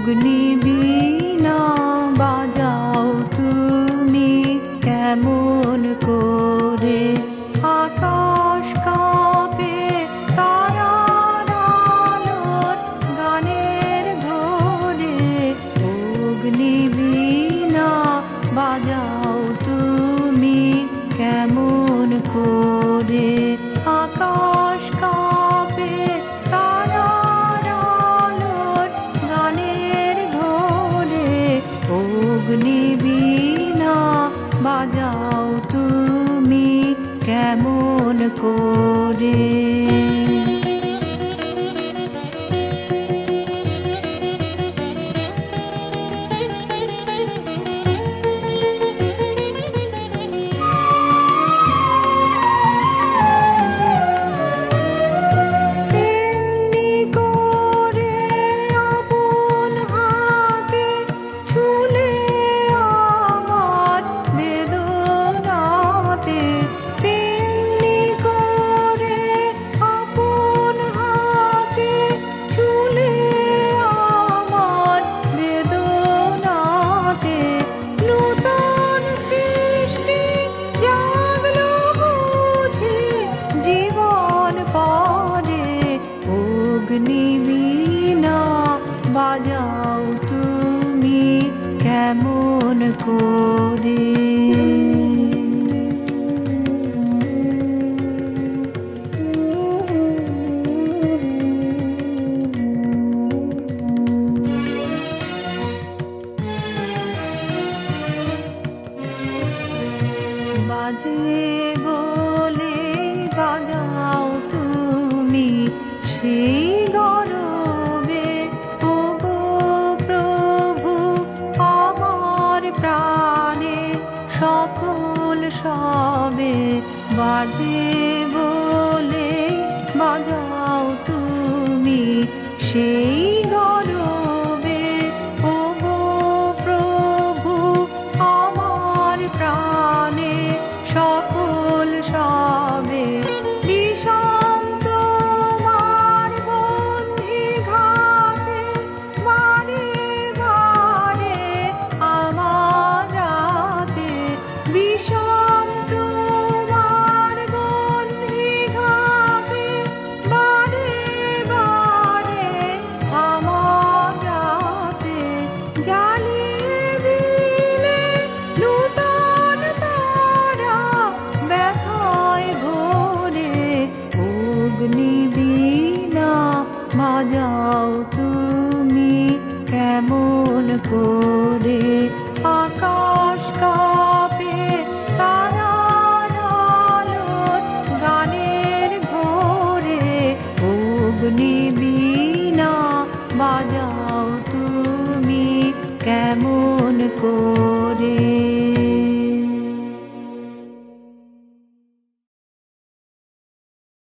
অগ্নিবীণা বাজাও তুমি কেমন করে, আকাশ কাঁপে তারার আলোর গানের ঘোরে। অগ্নিবীণা বাজাও তুমি কেমন করে, আকাশ কাঁপে তারার আলোর গানের ঘোরে। অগ্নিবীণা বাজাও তুমি কেমন করে। অগ্নিবীণা বাজাও তুমি কেমন করে। বাজে বলে বাজাও তুমি সেই গরবে, ওগো প্রভু আমার প্রাণে সকল সবে। বাজে বলে বাজাও তুমি সেই গরবে, ওগো প্রভু আমার প্রাণে সকল সবে। বিষম তোমার বন্ধি ঘাতে বারে বারে আমার রাতে। বিষম তোমার বন্ধি ঘাতে বারে বারে আমার রাতে। জ্বালিয়ে দিলে নূতন তারা ব্যথায় ভরে। অগ্নিবীণা বাজাও তুমি কেমন করে।